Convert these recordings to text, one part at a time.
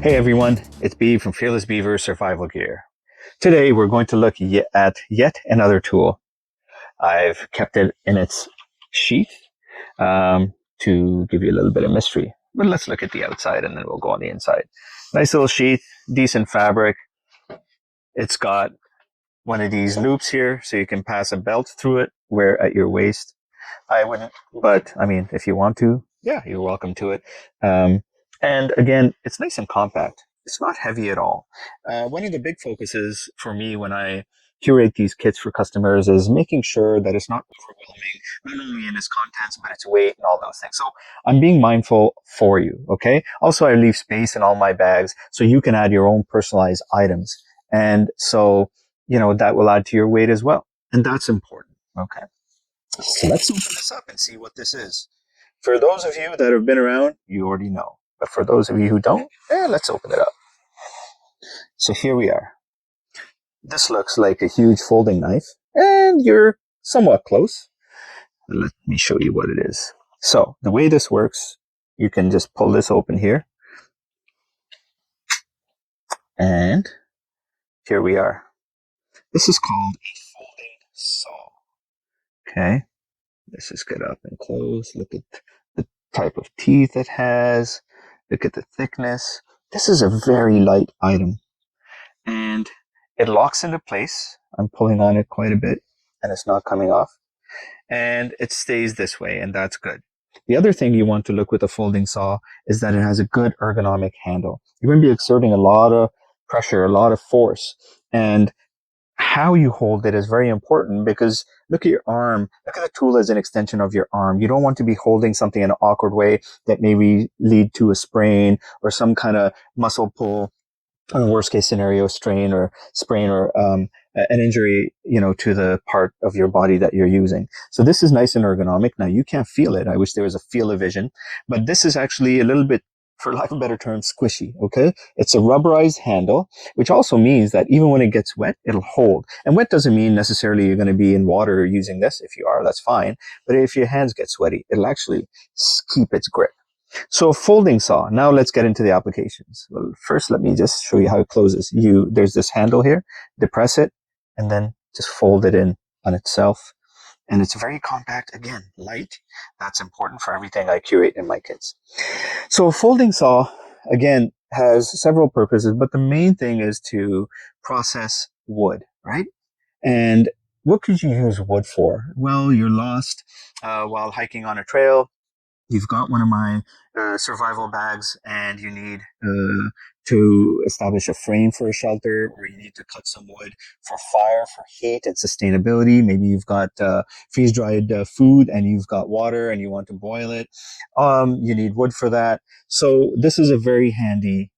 Hey everyone, it's Beav from Fearless Beaver Survival Gear. Today we're going to look at yet another tool. I've kept it in its sheath to give you a little bit of mystery. But let's look at the outside and then we'll go on the inside. Nice little sheath, decent fabric. It's got one of these loops here so you can pass a belt through it, wear at your waist. I wouldn't, but I mean, if you want to, yeah, you're welcome to it. And again, it's nice and compact. It's not heavy at all. One of the big focuses for me when I curate these kits for customers is making sure that it's not overwhelming, not only in its contents, but its weight and all those things. So I'm being mindful for you, okay? Also, I leave space in all my bags so you can add your own personalized items. And so, that will add to your weight as well. And that's important, okay? So let's open this up and see what this is. For those of you that have been around, you already know. But for those of you who don't, let's open it up. So here we are. This looks like a huge folding knife, and you're somewhat close. Let me show you what it is. So the way this works, you can just pull this open here. And here we are. This is called a folding saw. Okay. Let's just get up and close. Look at the type of teeth it has. Look at the thickness. This is a very light item. And it locks into place. I'm pulling on it quite a bit and it's not coming off. And it stays this way, and that's good. The other thing you want to look with a folding saw is that it has a good ergonomic handle. You're going to be exerting a lot of pressure, a lot of force. And how you hold it is very important because look at your arm. Look at the tool as an extension of your arm. You don't want to be holding something in an awkward way that may lead to a sprain or some kind of muscle pull, or worst case scenario, strain or sprain or an injury, to the part of your body that you're using. So this is nice and ergonomic. Now you can't feel it. I wish there was a feel-o-vision, but this is actually a little bit, for lack of a better term, squishy, okay? It's a rubberized handle, which also means that even when it gets wet, it'll hold. And wet doesn't mean necessarily you're going to be in water using this. If you are, that's fine. But if your hands get sweaty, it'll actually keep its grip. So folding saw. Now let's get into the applications. Well, first, let me just show you how it closes. There's this handle here, depress it, and then just fold it in on itself. And it's very compact, again, light. That's important for everything I curate in my kits. So a folding saw, again, has several purposes, but the main thing is to process wood, right? And what could you use wood for? Well, you're lost while hiking on a trail. You've got one of my survival bags and you need to establish a frame for a shelter, or you need to cut some wood for fire, for heat and sustainability. Maybe you've got freeze-dried food and you've got water and you want to boil it. You need wood for that. So this is a very handy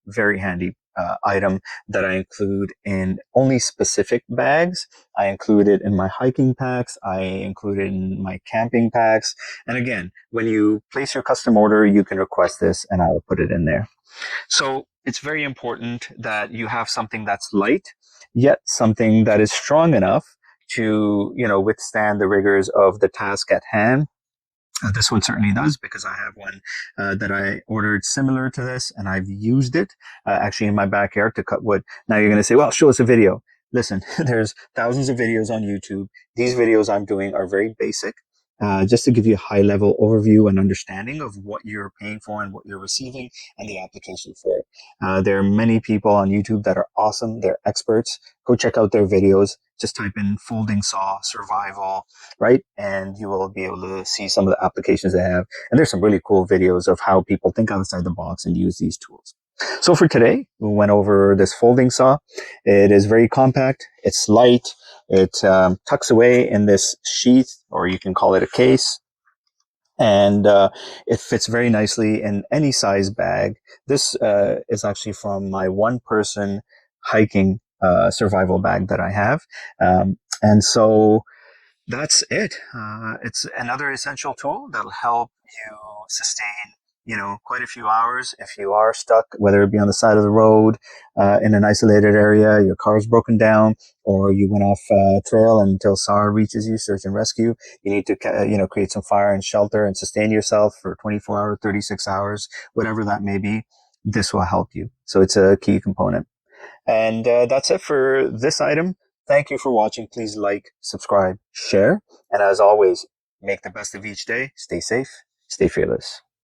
item that I include in only specific bags. I include it in my hiking packs. I include it in my camping packs. And again, when you place your custom order, you can request this and I'll put it in there. So it's very important that you have something that's light, yet something that is strong enough to, withstand the rigors of the task at hand. This one certainly does, because I have one that I ordered similar to this, and I've used it actually in my backyard to cut wood. Now you're going to say, well, show us a video. Listen, there's thousands of videos on YouTube. These videos I'm doing are very basic, just to give you a high level overview and understanding of what you're paying for and what you're receiving and the application for it. There are many people on YouTube that are awesome. They're experts. Go check out their videos. Just type in folding saw survival, right? And you will be able to see some of the applications they have. And there's some really cool videos of how people think outside the box and use these tools. So for today, we went over this folding saw. It is very compact. It's light. It tucks away in this sheath, or you can call it a case. And it fits very nicely in any size bag. This is actually from my one-person hiking survival bag that I have. And so that's it. It's another essential tool that'll help you sustain, quite a few hours if you are stuck, whether it be on the side of the road, in an isolated area, your car's broken down, or you went off trail until SAR reaches you, search and rescue. You need to, create some fire and shelter and sustain yourself for 24 hours, 36 hours, whatever that may be. This will help you. So it's a key component. And that's it for this item. Thank you for watching. Please like, subscribe, share. And as always, make the best of each day. Stay safe, stay fearless.